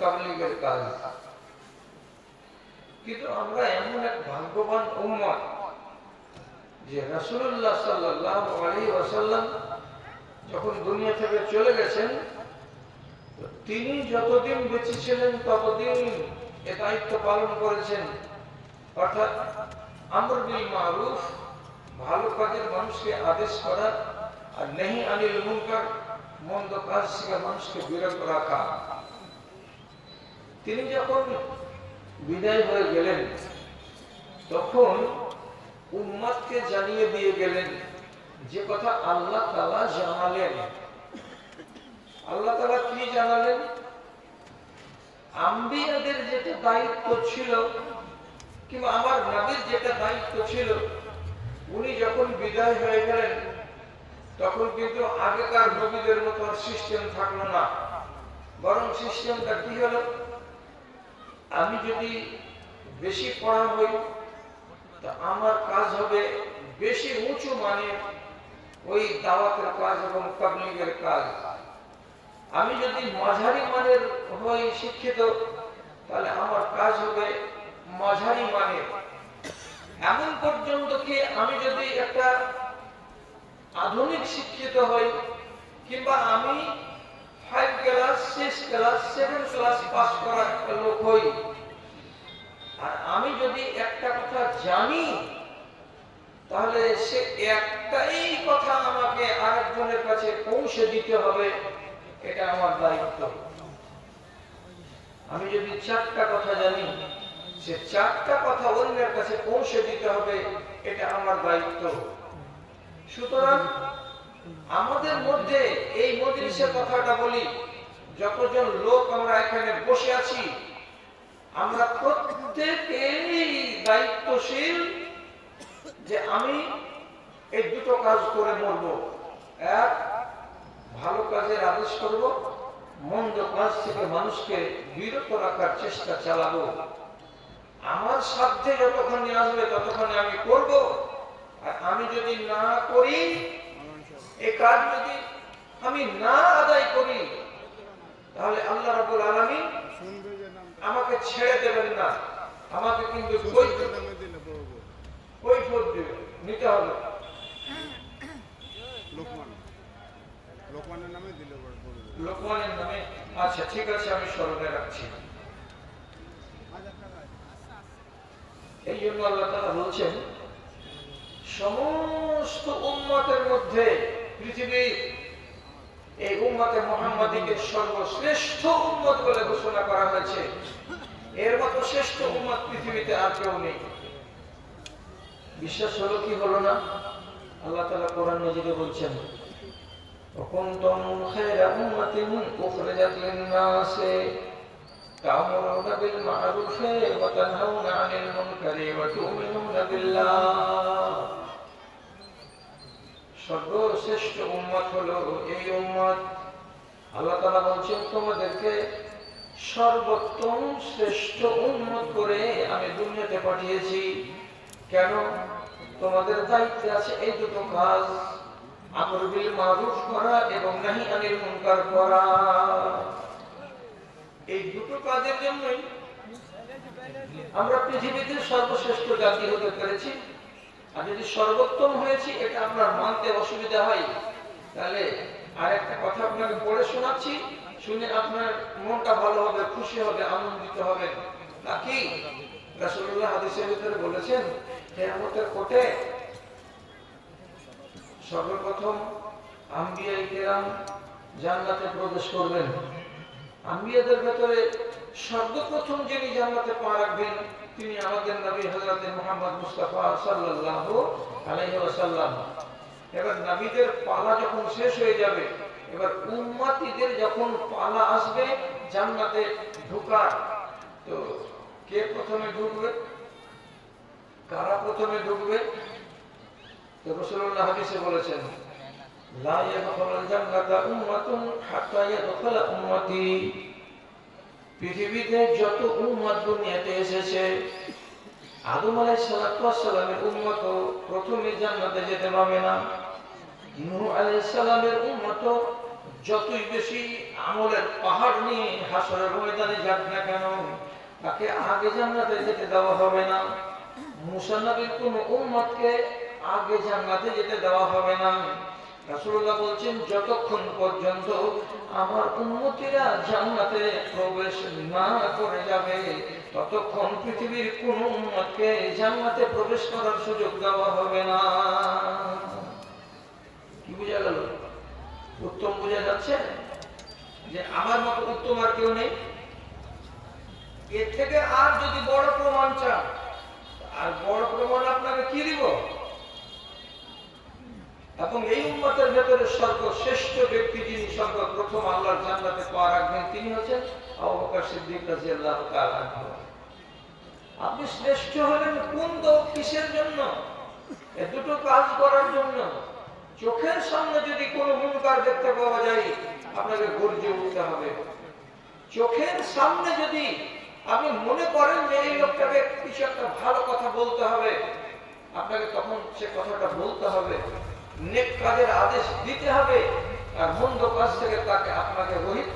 তাবলীগের কাজ। কিন্তু আমরা এমন এক ভাগ্যবান উম্মত যে রাসূলুল্লাহ সাল্লাল্লাহু আলাইহি ওয়াসাল্লাম যখন দুনিয়া থেকে চলে গেছেন, তিনি যতদিন বেঁচে ছিলেন ততদিন এ দায়িত্ব পালন করেছেন। অর্থাৎ আমর বিল মারুফ, ভালো কাজের মানুষকে আদেশ করা, আর নেহি আনিল মুনকার, মন্দ কাজ থেকে মানুষকে বিরত রাখা। তিনি যখন বিদায় হয়ে গেলেন তখন উম্মতকে জানিয়ে দিয়ে গেলেন যে কথা আল্লাহ তাআলা জানালেন। আল্লাহ তাআলা কি জানালেন? আম্বিয়াদের যেটা দায়িত্ব ছিল কিংবা আমার নবীর যেটা দায়িত্ব ছিল, উনি যখন বিদায় হয়ে গেলেন তখন কিন্তু আগেকার নবীদের মতো সিস্টেম থাকলো না। বরং সিস্টেমটা কি হলো, আমি যদি বেশি পড়া হই তা আমার কাজ হবে বেশি উঁচু মানের ওই দাওয়াতের কাজ এবং তাবলীগের কাজ। আমি যদি মাঝারি মানের হই শিক্ষিত, তাহলে আমার কাজ হবে মাঝারি মানের। এমন পর্যন্ত কি আমি যদি একটা আধুনিক শিক্ষিত হই কিংবা আমি 5 ক্লাস 6 ক্লাস 7 ক্লাস পাস করা একটা লোক হই, আর আমি যদি একটা কথা জানি, তাহলে সে একটাই কথা আমাকে আরেকজনের কাছে পৌঁছে দিতে হবে, এটা আমার দায়িত্ব। আমি যদি 4টা কথা জানি, সে 4টা কথা অন্যের কাছে পৌঁছে দিতে হবে, এটা আমার দায়িত্ব। সুতরাং আমাদের মধ্যে এই মজলিসের কথাটা বলি, যতজন লোক আমরা এখানে বসে আছি, আমরা প্রত্যেকেই দায়িত্বশীল যে আমি এই দুটো কাজ করে মরবো। এক, ভালো কাজের আদেশ করব, মন্দ কাজ থেকে মানুষকে বিরত রাখার চেষ্টা চালাবো। আমার সাধ্যে যতক্ষণ আসবে ততক্ষণ আমি করব। আর আমি যদি না করি, এই কাজ যদি আমি না আদায় করি, তাহলে আল্লাহ রাব্বুল আলামিন আমাকে ছেড়ে দেবেন না, আমাকে কিন্তু কৈফিয়ত দিবেন, নিতে হবে। লোকমানের নামে দিলে, লোকমানের নামে। আচ্ছা, ঠিক আছে, আমি স্মরণে রাখছি। এই জন্য আল্লাহ তাআলা বলছেন, সমস্ত উম্মতের মধ্যে পৃথিবীর এই উম্মতে মুহাম্মাদীকে সর্বশ্রেষ্ঠ উম্মত বলে ঘোষণা করা হয়েছে। এর মতো শ্রেষ্ঠ উম্মত পৃথিবীতে আর কেউ নেই। বিশ্বাস হলো কি হলো না? আল্লাহ তাআলা কোরআন মাজিদে বলছেন, وَكُنْتُمْ خَيْرَ أُمَّةٍ أُخْرِجَتْ لِلنَّاسِ تَأْمُرُونَ بِالْمَعْرُوفِ وَتَنْهَوْنَ عَنِ الْمُنكَرِ وَتُؤْمِنُونَ بِاللَّهِ। সর্বশ্রেষ্ঠ উম্মত হলো এই উম্মত। আল্লাহ তাআলা বলছেন, তোমাদেরকে সর্বোত্তম শ্রেষ্ঠ উম্মত করে আমি দুনিয়াতে পাঠিয়েছি। কেন? তোমাদের দায়িত্বে আছে এই দুটো কাজ, আমর বিল মারুফ করা এবং নাহি আনিল মুনকার করা। এই দুটো কাজের জন্যই আমরা পৃথিবীতে সর্বশ্রেষ্ঠ জাতি হতে পেরেছি। আর যদি সর্বোত্তম হয়েছি এটা আপনার মানতে অসুবিধা হয়, তাহলে আরেকটা কথা আপনাকে পড়ে শোনাচ্ছি, শুনে আপনার মনটা ভালো হবে, খুশি হবে, আনন্দিত হবে। নাকি রাসূলুল্লাহ হাদিসের ভিতরে বলেছেন, কিয়ামতের কোটে সর্বপ্রথম আম্বিয়ায়ে কেরাম জান্নাতে প্রবেশ করবেন। আম্বিয়াদের ভেতরে সর্বপ্রথম যিনি জান্নাতে পা রাখবেন তিনি আমাদের নবী হযরত মুহাম্মদ মুস্তাফা সাল্লাল্লাহু আলাইহি ওয়াসাল্লাম। এবার নবীদের পালা যখন শেষ হয়ে যাবে, এবার উম্মতিদের যখন পালা আসবে জান্নাতে ঢোকার, তো কে প্রথমে ঢুকবে, কারা প্রথমে ঢুকবে? তো রাসূলুল্লাহ হাদিসে বলেছেন, লা ইয়াদখুলুল জান্নাতা উম্মাতুন হাত্তা ইয়াদখুলা উম্মতি। পৃথিবীতে যত উম্মত দুনিয়াতে এসেছে, আদম আলাইহিস সালামের উম্মত প্রথমে জান্নাতে যেতে পারবে না, নূহ আলাইহিস সালামের উম্মত যতই বেশি আমলের পাহাড় নিয়ে হাসরের ময়দানে যাক না কেন, তাকে আগে জান্নাতে যেতে দেওয়া হবে না। মুসা নবীর কোন উম্মতকে আগে জান্নাতে যেতে দেওয়া হবে না। রাসূলুল্লাহ বলছেন, যতক্ষণ পর্যন্ত আমার উম্মতিরা জান্নাতে প্রবেশ না করে যাবে, ততক্ষণ পৃথিবীর কোন উম্মতকে জান্নাতে প্রবেশ করার সুযোগ দেওয়া হবে না। কি বোঝা গেল? উত্তম বোঝা যাচ্ছে যে আমার মতো উত্তম আর কেউ নেই। এর থেকে আর যদি বড় প্রমাণ চান, আর বড় প্রমাণ আপনাকে কি দিব? এবং এই উম্মতের ভেতরে সর্বশ্রেষ্ঠ ব্যক্তি যিনি সর্বপ্রথম আল্লাহর জান্নাতে পা রাখবেন, তিনি হচ্ছেন আবু বকর সিদ্দিক রাদিয়াল্লাহু তাআলা আনহু। আপনি শ্রেষ্ঠ হলেন কোন কিসের জন্য? এই দুটো কাজ করার জন্য। চোখের সামনে যদি কোনো মুনকার দেখতে পাওয়া যায়, আপনাকে গর্জে উঠতে হবে। চোখের সামনে যদি আপনি মনে করেন যে এই লোকটাকে কিছু একটা ভালো কথা বলতে হবে, আপনাকে তখন সে কথাটা বলতে হবে, নেক কাজের আদেশ দিতে হবে, আর মন্দ কাজ থেকে তাকে আপনাকে রহিত